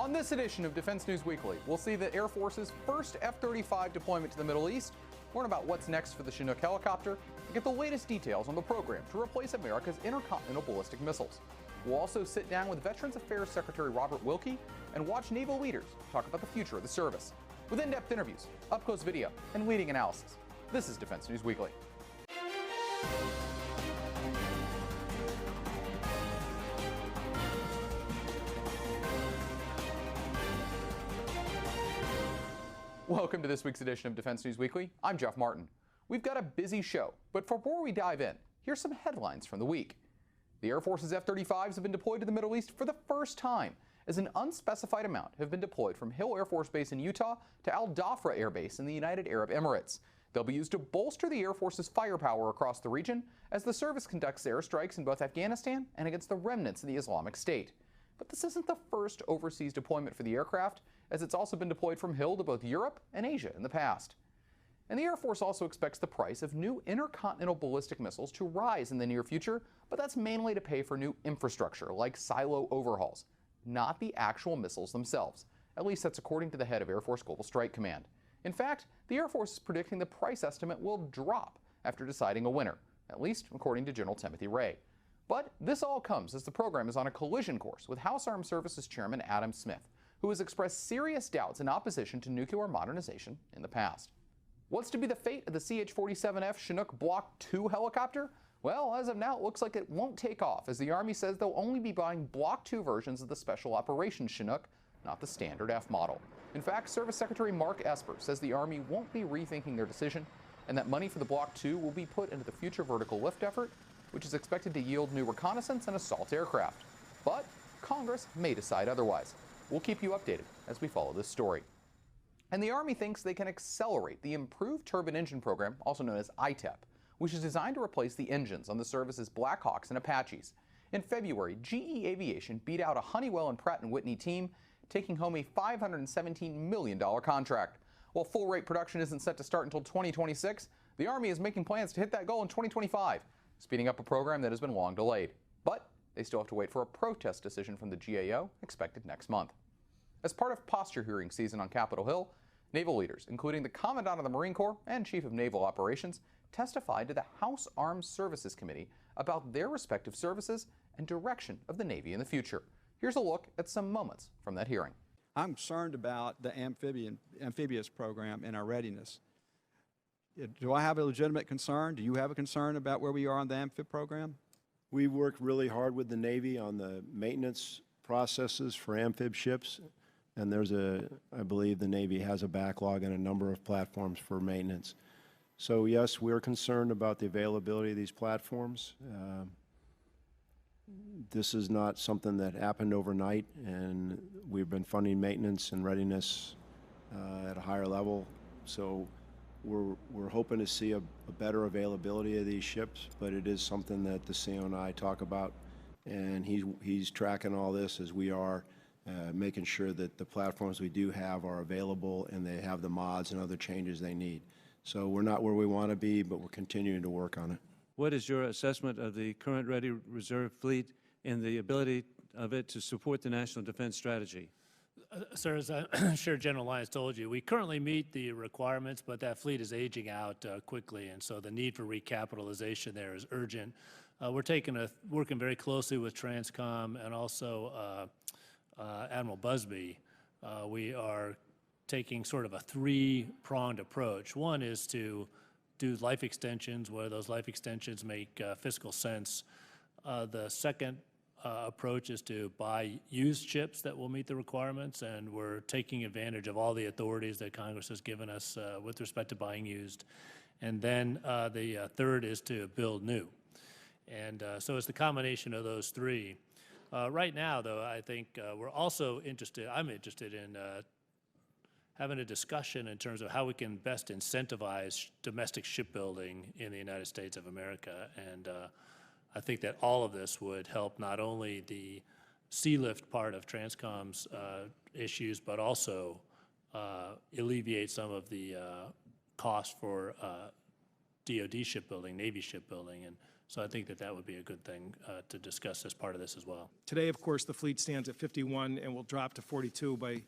On this edition of Defense News Weekly, we'll see the Air Force's first F-35 deployment to the Middle East, learn about what's next for the Chinook helicopter, and get the latest details on the program to replace America's intercontinental ballistic missiles. We'll also sit down with Veterans Affairs Secretary Robert Wilkie and watch naval leaders talk about the future of the service, with in-depth interviews, up-close video, and leading analysis. This is Defense News Weekly. Welcome to this week's edition of Defense News Weekly. I'm Jeff Martin. We've got a busy show, but before we dive in, here's some headlines from the week. The Air Force's F-35s have been deployed to the Middle East for the first time, as an unspecified amount have been deployed from Hill Air Force Base in Utah to Al Dhafra Air Base in the United Arab Emirates. They'll be used to bolster the Air Force's firepower across the region as the service conducts airstrikes in both Afghanistan and against the remnants of the Islamic State. But this isn't the first overseas deployment for the aircraft, as it's also been deployed from Hill to both Europe and Asia in the past. And the Air Force also expects the price of new intercontinental ballistic missiles to rise in the near future, but that's mainly to pay for new infrastructure like silo overhauls, not the actual missiles themselves. At least that's according to the head of Air Force Global Strike Command. In fact, the Air Force is predicting the price estimate will drop after deciding a winner, at least according to General Timothy Ray. But this all comes as the program is on a collision course with House Armed Services Chairman Adam Smith, who has expressed serious doubts in opposition to nuclear modernization in the past. What's to be the fate of the CH-47F Chinook Block II helicopter? Well, as of now, it looks like it won't take off, as the Army says they'll only be buying Block II versions of the Special Operations Chinook, not the standard F model. In fact, Service Secretary Mark Esper says the Army won't be rethinking their decision, and that money for the Block II will be put into the Future Vertical Lift effort, which is expected to yield new reconnaissance and assault aircraft. But Congress may decide otherwise. We'll keep you updated as we follow this story. And the Army thinks they can accelerate the Improved Turbine Engine Program, also known as ITEP, which is designed to replace the engines on the service's Black Hawks and Apaches. In February, GE Aviation beat out a Honeywell and Pratt & Whitney team, taking home a $517 million contract. While full-rate production isn't set to start until 2026, the Army is making plans to hit that goal in 2025, speeding up a program that has been long delayed. But they still have to wait for a protest decision from the GAO, expected next month. As part of posture hearing season on Capitol Hill, naval leaders, including the Commandant of the Marine Corps and Chief of Naval Operations, testified to the House Armed Services Committee about their respective services and direction of the Navy in the future. Here's a look at some moments from that hearing. I'm concerned about the amphibious program and our readiness. Do I have a legitimate concern? Do you have a concern about where we are on the amphib program? We worked really hard with the Navy on the maintenance processes for amphib ships, and I believe the Navy has a backlog and a number of platforms for maintenance. So yes, we're concerned about the availability of these platforms. This is not something that happened overnight, and we've been funding maintenance and readiness at a higher level. So we're hoping to see a better availability of these ships, but it is something that the CO and I talk about, and he's tracking all this as we are, making sure that the platforms we do have are available and they have the mods and other changes they need. So we're not where we want to be, but we're continuing to work on it. What is your assessment of the current ready reserve fleet and the ability of it to support the national defense strategy? Sir, as I'm sure General Lyons told you, we currently meet the requirements, but that fleet is aging out quickly, and so the need for recapitalization there is urgent. We're working very closely with Transcom and also Admiral Busby. We are taking sort of a three-pronged approach. One is to do life extensions where those life extensions make fiscal sense. The second approach is to buy used ships that will meet the requirements, and we're taking advantage of all the authorities that Congress has given us with respect to buying used. And then the third is to build new. And so it's the combination of those three. Right now, though, I think I'm interested in having a discussion in terms of how we can best incentivize domestic shipbuilding in the United States of America. And I think that all of this would help not only the sea lift part of Transcom's issues, but also alleviate some of the cost for DoD shipbuilding, Navy shipbuilding, and so I think that that would be a good thing to discuss as part of this as well. Today, of course, the fleet stands at 51 and will drop to 42 by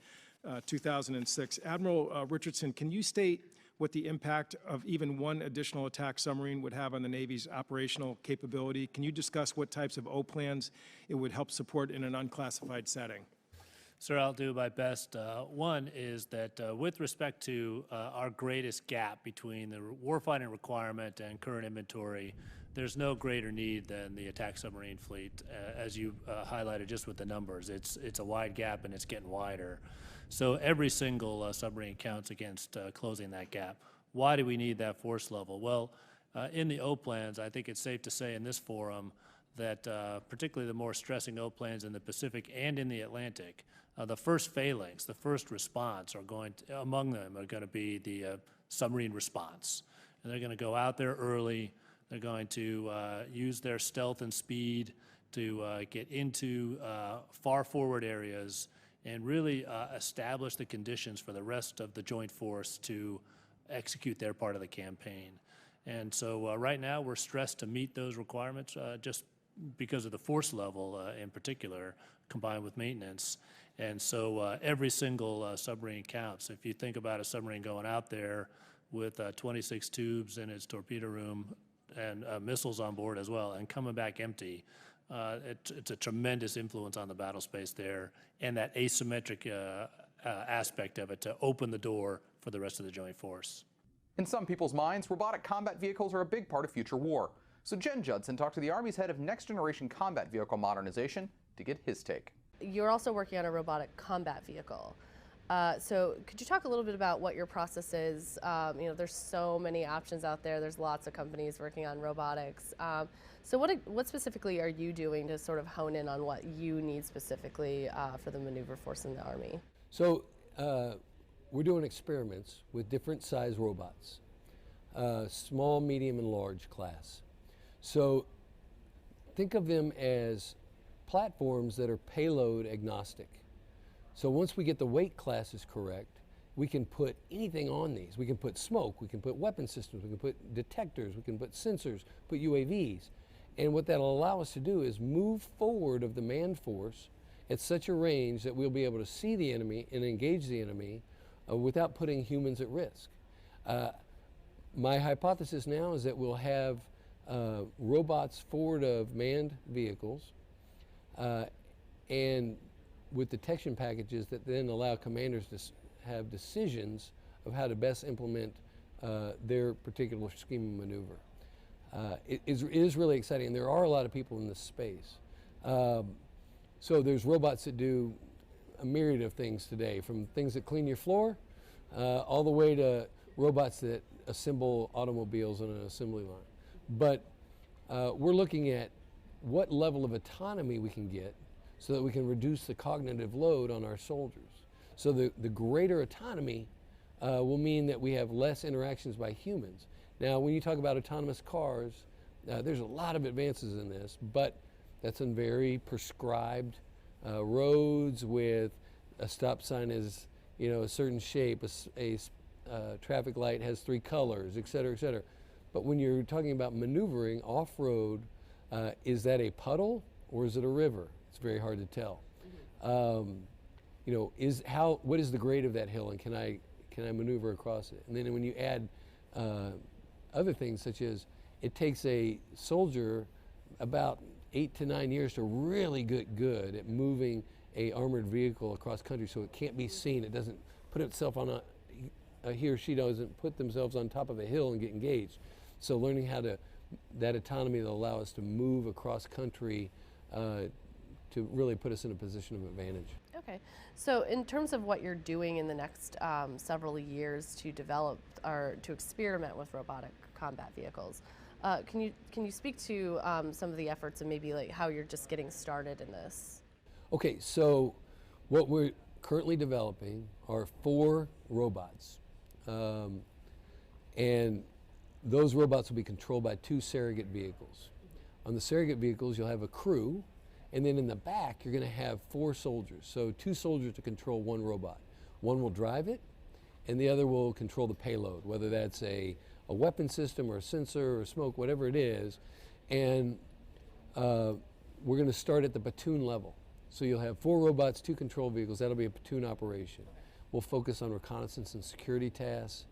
2006. Admiral Richardson, can you state what the impact of even one additional attack submarine would have on the Navy's operational capability? Can you discuss what types of O-plans it would help support in an unclassified setting? Sir, I'll do my best. One is that with respect to our greatest gap between the warfighting requirement and current inventory, there's no greater need than the attack submarine fleet, as you highlighted just with the numbers. It's a wide gap and it's getting wider. So every single submarine counts against closing that gap. Why do we need that force level? Well, in the O-plans, I think it's safe to say in this forum that particularly the more stressing O-plans in the Pacific and in the Atlantic, the first phalanx, the first response among them are going to be the submarine response. And they're going to go out there early. They're going to use their stealth and speed to get into far forward areas and really establish the conditions for the rest of the joint force to execute their part of the campaign. And so right now we're stressed to meet those requirements just because of the force level in particular, combined with maintenance. And so every single submarine counts. If you think about a submarine going out there with 26 tubes in its torpedo room and missiles on board as well, and coming back empty, it's a tremendous influence on the battle space there, and that asymmetric aspect of it to open the door for the rest of the joint force. In some people's minds, robotic combat vehicles are a big part of future war. So Jen Judson talked to the Army's head of Next Generation Combat Vehicle Modernization to get his take. You're also working on a robotic combat vehicle. So could you talk a little bit about what your process is? There's so many options out there. There's lots of companies working on robotics. So what specifically are you doing to sort of hone in on what you need specifically for the maneuver force in the Army? So we're doing experiments with different size robots, small, medium, and large class. So think of them as platforms that are payload agnostic. So once we get the weight classes correct, we can put anything on these. We can put smoke, we can put weapon systems, we can put detectors, we can put sensors, put UAVs. And what that'll allow us to do is move forward of the manned force at such a range that we'll be able to see the enemy and engage the enemy without putting humans at risk. My hypothesis now is that we'll have robots forward of manned vehicles and with detection packages that then allow commanders to have decisions of how to best implement their particular scheme of maneuver. It is really exciting, and there are a lot of people in this space. So there's robots that do a myriad of things today, from things that clean your floor all the way to robots that assemble automobiles on an assembly line. But we're looking at what level of autonomy we can get so that we can reduce the cognitive load on our soldiers. So the greater autonomy will mean that we have less interactions by humans. Now, when you talk about autonomous cars, there's a lot of advances in this, but that's in very prescribed roads with a stop sign is, a certain shape, a traffic light has 3 colors, et cetera, et cetera. But when you're talking about maneuvering off-road, is that a puddle or is it a river? It's very hard to tell. What is the grade of that hill, and can I maneuver across it? And then when you add other things, such as it takes a soldier about 8 to 9 years to really get good at moving a armored vehicle across country, so it can't be seen. It doesn't put itself on he or she doesn't put themselves on top of a hill and get engaged. So learning how that autonomy will allow us to move across country to really put us in a position of advantage. Okay, so in terms of what you're doing in the next several years to develop or to experiment with robotic combat vehicles, can you speak to some of the efforts and maybe like how you're just getting started in this? Okay, so what we're currently developing are 4 robots, and those robots will be controlled by 2 surrogate vehicles. On the surrogate vehicles, you'll have a crew, and then in the back, you're going to have 4 soldiers. So 2 soldiers to control 1 robot. One will drive it, and the other will control the payload, whether that's a a weapon system or a sensor or smoke, whatever it is, and we're going to start at the platoon level. So you'll have 4 robots, 2 control vehicles. That'll be a platoon operation. We'll focus on reconnaissance and security tasks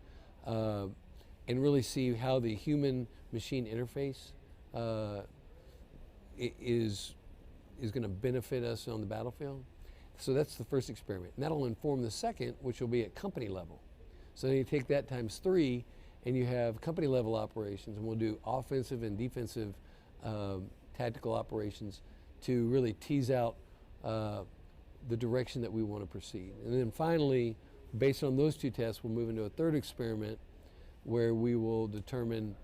and really see how the human-machine interface is going to benefit us on the battlefield. So that's the first experiment. And that'll inform the second, which will be at company level. So then you take that times 3, and you have company level operations, and we'll do offensive and defensive tactical operations to really tease out the direction that we want to proceed. And then finally, based on those 2 tests, we'll move into a third experiment where we will determine,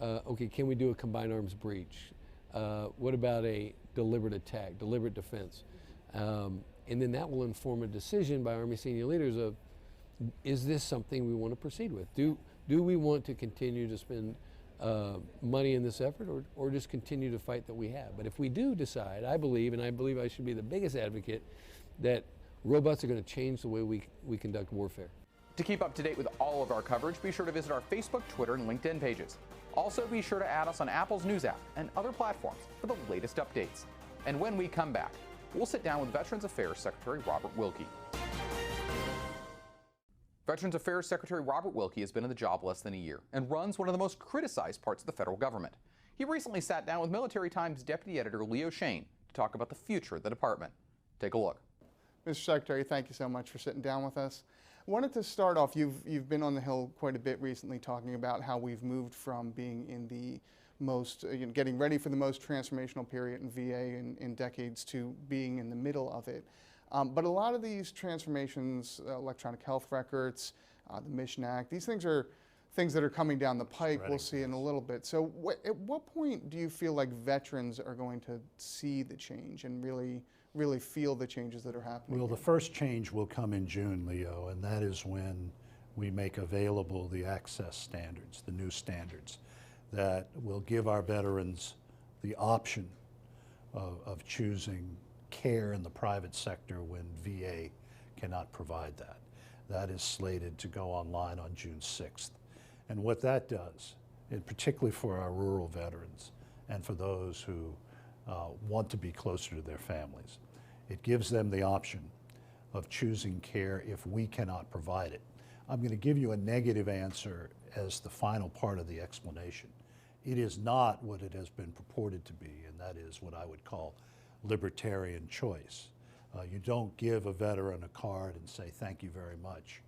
okay, can we do a combined arms breach? What about a deliberate attack, deliberate defense? And then that will inform a decision by Army senior leaders of, is this something we want to proceed with? Do we want to continue to spend money in this effort, or just continue to fight that we have? But if we do decide, I believe, and I believe I should be the biggest advocate, that robots are going to change the way we conduct warfare. To keep up to date with all of our coverage, be sure to visit our Facebook, Twitter, and LinkedIn pages. Also, be sure to add us on Apple's News app and other platforms for the latest updates. And when we come back, we'll sit down with Veterans Affairs Secretary Robert Wilkie. Veterans Affairs Secretary Robert Wilkie has been in the job less than a year and runs one of the most criticized parts of the federal government. He recently sat down with Military Times Deputy Editor Leo Shane to talk about the future of the department. Take a look. Mr. Secretary, thank you so much for sitting down with us. I wanted to start off, you've been on the Hill quite a bit recently talking about how we've moved from being in the most, getting ready for the most transformational period in VA in decades to being in the middle of it. But a lot of these transformations, electronic health records, the Mission Act, these things are things that are coming down the pike. We'll see in a little bit. So at what point do you feel like veterans are going to see the change and really feel the changes that are happening? Well, the first change will come in June, Leo, and that is when we make available the access standards, the new standards, that will give our veterans the option of choosing care in the private sector when VA cannot provide that. That is slated to go online on June 6th. And what that does, and particularly for our rural veterans and for those who want to be closer to their families, it gives them the option of choosing care if we cannot provide it. I'm going to give you a negative answer as the final part of the explanation. It is not what it has been purported to be, and that is what I would call libertarian choice. You don't give a veteran a card and say, thank you very much.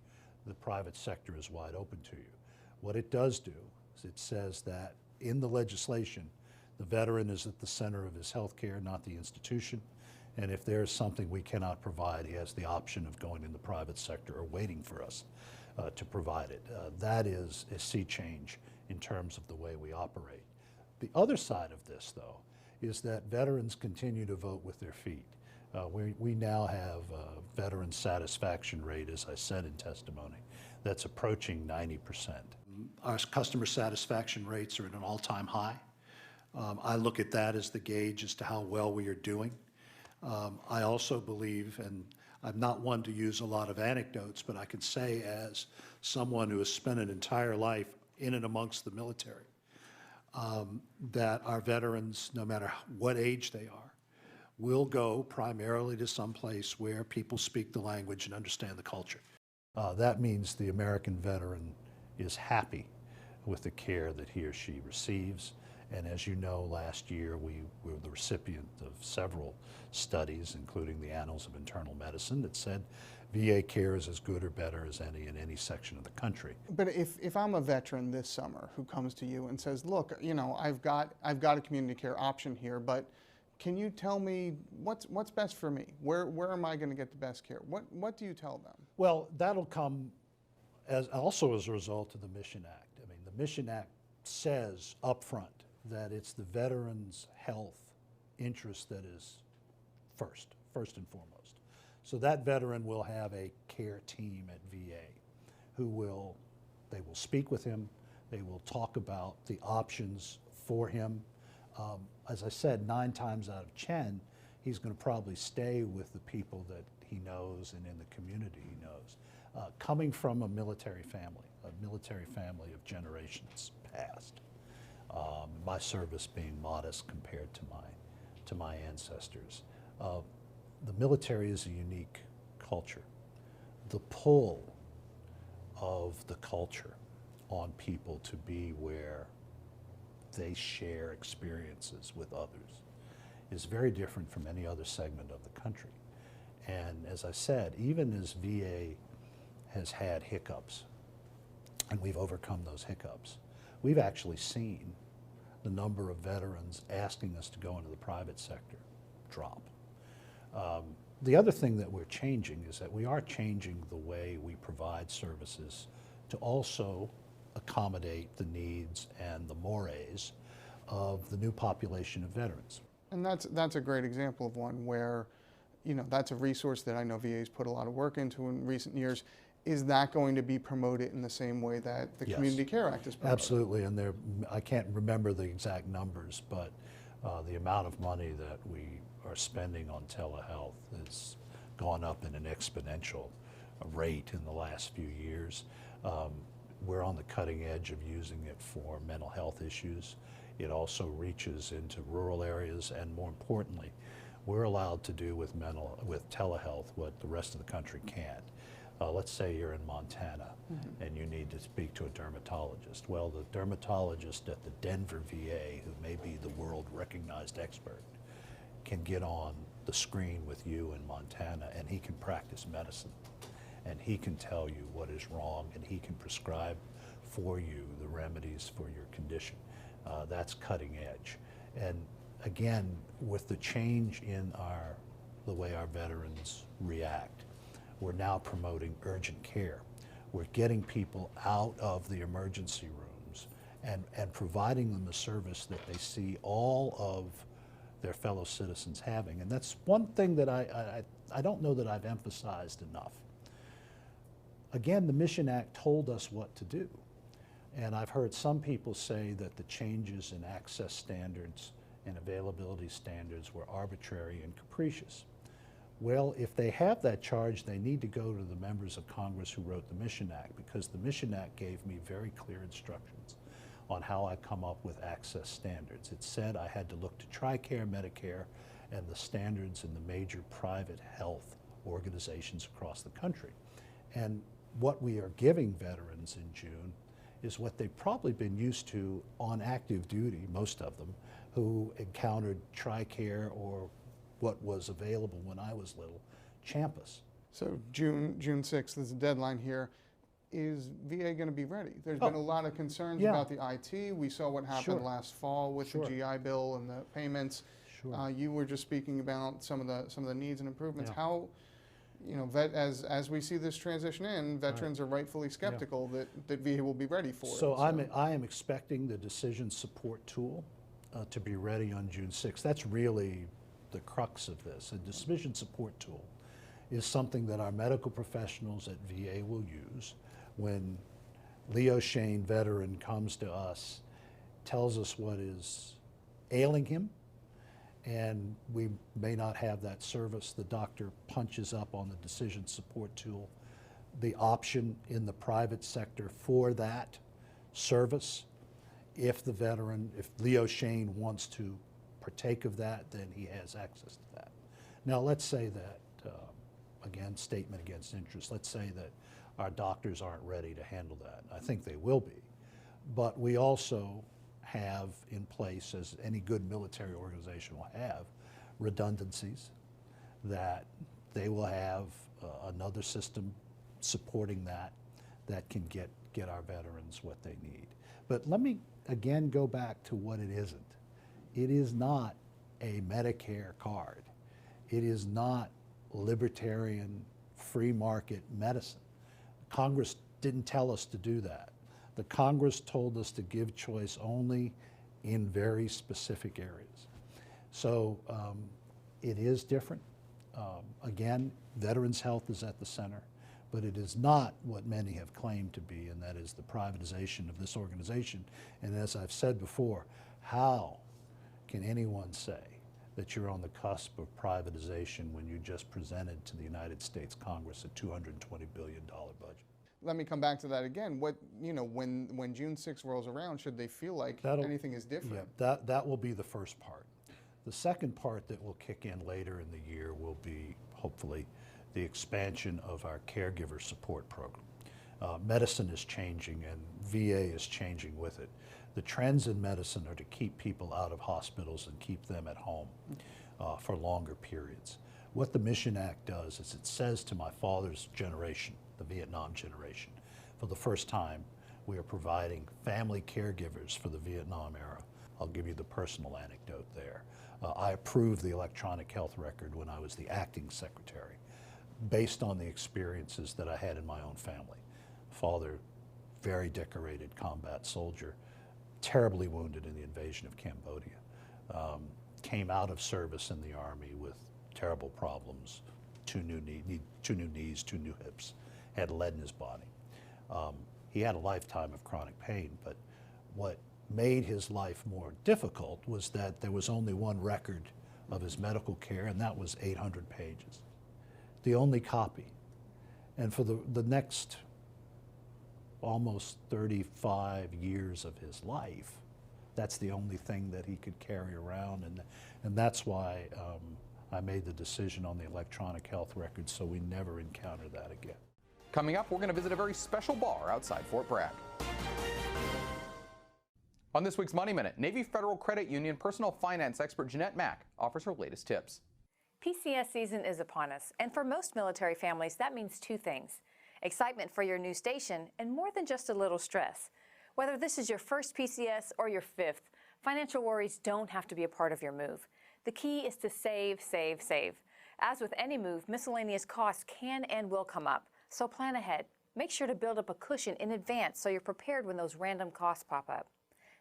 The private sector is wide open to you. What it does do is it says that in the legislation, the veteran is at the center of his health care, not the institution. And if there is something we cannot provide, he has the option of going in the private sector or waiting for us to provide it. That is a sea change in terms of the way we operate. The other side of this, though, is that veterans continue to vote with their feet. We now have a veteran satisfaction rate, as I said in testimony, that's approaching 90%. Our customer satisfaction rates are at an all-time high. I look at that as the gauge as to how well we are doing. I also believe, and I'm not one to use a lot of anecdotes, but I can say as someone who has spent an entire life in and amongst the military, that our veterans, no matter what age they are, will go primarily to some place where people speak the language and understand the culture. That means the American veteran is happy with the care that he or she receives. And as you know, last year we were the recipient of several studies, including the Annals of Internal Medicine, that said VA care is as good or better as any in any section of the country. But if I'm a veteran this summer who comes to you and says, look, I've got a community care option here, but can you tell me what's best for me? Where am I going to get the best care? What do you tell them? Well, that'll come also as a result of the Mission Act. I mean, the Mission Act says up front that it's the veteran's health interest that is first and foremost. So that veteran will have a care team at VA they will speak with him, they will talk about the options for him. As I said, 9 times out of 10, he's going to probably stay with the people that he knows and in the community he knows. Coming from a military family of generations past. My service being modest compared to my ancestors. The military is a unique culture. The pull of the culture on people to be where they share experiences with others is very different from any other segment of the country. And as I said, even as VA has had hiccups, and we've overcome those hiccups, we've actually seen the number of veterans asking us to go into the private sector drop. The other thing that we're changing is that we are changing the way we provide services to also accommodate the needs and the mores of the new population of veterans. And that's a great example of one where, you know, that's a resource that I know VA's put a lot of work into in recent years. Is that going to be promoted in the same way that the Yes. Community Care Act is promoted? Absolutely, and I can't remember the exact numbers, but the amount of money that we are spending on telehealth has gone up in an exponential rate in the last few years. We're on the cutting edge of using it for mental health issues. It also reaches into rural areas, and more importantly, we're allowed to do with telehealth what the rest of the country can't. Let's say you're in Montana and you need to speak to a dermatologist. Well, the dermatologist at the Denver VA, who may be the world recognized expert, can get on the screen with you in Montana and he can practice medicine. And he can tell you what is wrong and he can prescribe for you the remedies for your condition. That's cutting edge. And again, with the change in the way our veterans react, we're now promoting urgent care. We're getting people out of the emergency rooms and providing them a service that they see all of their fellow citizens having. And that's one thing that I don't know that I've emphasized enough. Again, the Mission Act told us what to do. And I've heard some people say that the changes in access standards and availability standards were arbitrary and capricious. Well, if they have that charge, they need to go to the members of Congress who wrote the Mission Act, because the Mission Act gave me very clear instructions on how I come up with access standards. It said I had to look to TRICARE, Medicare, and the standards in the major private health organizations across the country. And what we are giving veterans in June is what they've probably been used to on active duty, most of them, who encountered TRICARE or what was available when I was little, Champus. So June 6th is the deadline here. Is VA going to be ready? There's been a lot of concerns about the IT. We saw what happened last fall with the GI Bill and the payments. You were just speaking about some of the needs and improvements. How, you know, as we see this transition in, veterans are rightfully skeptical that VA will be ready for it. So I am expecting the decision support tool to be ready on June 6th. That's really the crux of this. A decision support tool is something that our medical professionals at VA will use when Leo Shane, veteran, comes to us, tells us what is ailing him, and we may not have that service. The doctor punches up on the decision support tool the option in the private sector for that service. If the veteran, if Leo Shane wants to partake of that, then he has access to that. Now let's say that, again, statement against interest, let's say that our doctors aren't ready to handle that. I think they will be. But we also have in place, as any good military organization will have, redundancies, that they will have another system supporting that can get our veterans what they need. But let me again go back to what it isn't. It is not a Medicare card. It is not libertarian free market medicine. Congress didn't tell us to do that. The Congress told us to give choice only in very specific areas. So it is different. Again, veterans' health is at the center, but it is not what many have claimed to be, and that is the privatization of this organization. And as I've said before, how can anyone say that you're on the cusp of privatization when you just presented to the United States Congress a $220 billion budget? let me come back to that again. What, when June 6th rolls around, should they feel like anything is different? Yeah, that will be the first part. The second part that will kick in later in the year will be, hopefully, the expansion of our caregiver support program. Medicine is changing and VA is changing with it. The trends in medicine are to keep people out of hospitals and keep them at home for longer periods. What the Mission Act does is it says to my father's generation, the Vietnam generation, for the first time, we are providing family caregivers for the Vietnam era. I'll give you the personal anecdote there. I approved the electronic health record when I was the acting secretary, based on the experiences that I had in my own family. Father, very decorated combat soldier, terribly wounded in the invasion of Cambodia. Came out of service in the Army with terrible problems, two new knees, two new hips, had lead in his body. He had a lifetime of chronic pain, but what made his life more difficult was that there was only one record of his medical care, and that was 800 pages. The only copy. And for the next almost 35 years of his life, that's the only thing that he could carry around, and that's why I made the decision on the electronic health record, so we never encounter that again. Coming up, we're going to visit a very special bar outside Fort Bragg. On this week's Money Minute, Navy Federal Credit Union personal finance expert Jeanette Mack offers her latest tips. PCS season is upon us, and for most military families, that means two things: excitement for your new station and more than just a little stress. Whether this is your first PCS or your fifth, financial worries don't have to be a part of your move. The key is to save, save, save. As with any move, miscellaneous costs can and will come up, so plan ahead. Make sure to build up a cushion in advance so you're prepared when those random costs pop up.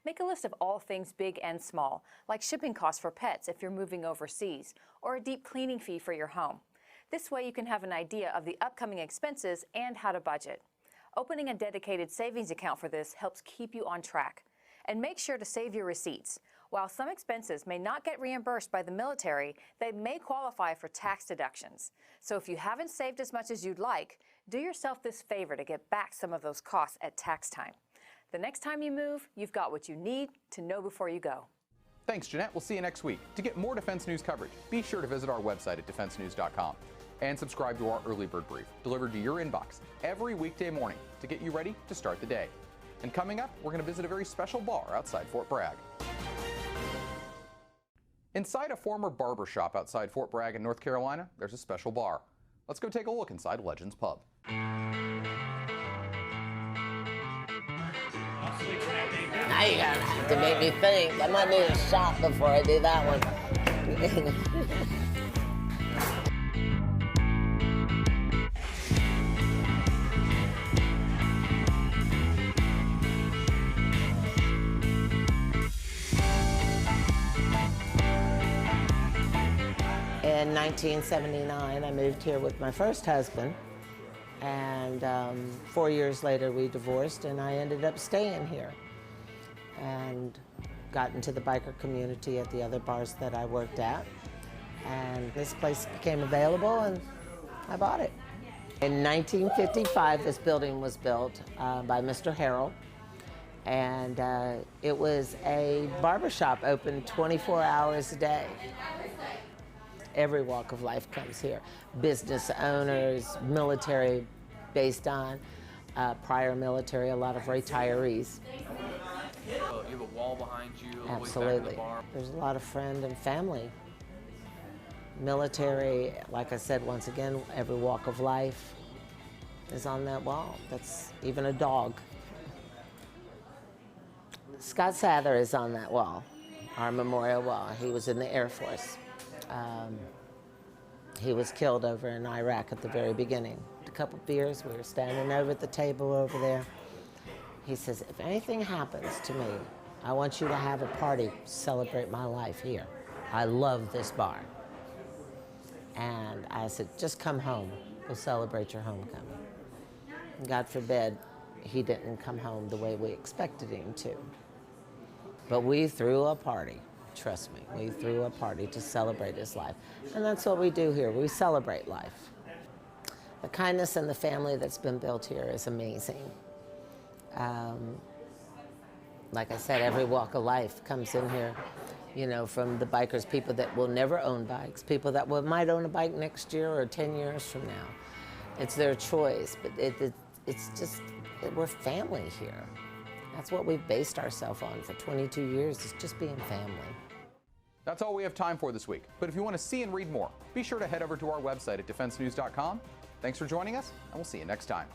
Make a list of all things big and small, like shipping costs for pets if you're moving overseas, or a deep cleaning fee for your home. This way you can have an idea of the upcoming expenses and how to budget. Opening a dedicated savings account for this helps keep you on track. And make sure to save your receipts. While some expenses may not get reimbursed by the military, they may qualify for tax deductions. So if you haven't saved as much as you'd like, do yourself this favor to get back some of those costs at tax time. The next time you move, you've got what you need to know before you go. Thanks, Jeanette. We'll see you next week. To get more defense news coverage, be sure to visit our website at defensenews.com and subscribe to our early bird brief, delivered to your inbox every weekday morning to get you ready to start the day. And coming up, we're going to visit a very special bar outside Fort Bragg. Inside a former barber shop outside Fort Bragg in North Carolina, there's a special bar. Let's go take a look inside Legends Pub. Now you're gonna have to make me think. I might need a shot before I do that one. In 1979, I moved here with my first husband, and 4 years later we divorced, and I ended up staying here and got into the biker community at the other bars that I worked at, and this place became available and I bought it. In 1955, this building was built by Mr. Harrell, and it was a barbershop open 24 hours a day. Every walk of life comes here. Business owners, military based on prior military, a lot of retirees. You have a wall behind you. Absolutely. The bar. There's a lot of friend and family. Military, like I said, once again, every walk of life is on that wall. That's even a dog. Scott Sather is on that wall, our memorial wall. He was in the Air Force. He was killed over in Iraq at the very beginning. A couple beers, we were standing over at the table over there. He says, if anything happens to me, I want you to have a party, celebrate my life here. I love this bar. And I said, just come home, we'll celebrate your homecoming. And God forbid, he didn't come home the way we expected him to. But we threw a party. Trust me, we threw a party to celebrate his life. And that's what we do here, we celebrate life. The kindness and the family that's been built here is amazing. Like I said, every walk of life comes in here, you know, from the bikers, people that will never own bikes, people that might own a bike next year or 10 years from now. It's their choice, but it's just, we're family here. That's what we've based ourselves on for 22 years, is just being family. That's all we have time for this week. But if you want to see and read more, be sure to head over to our website at defensenews.com. Thanks for joining us, and we'll see you next time.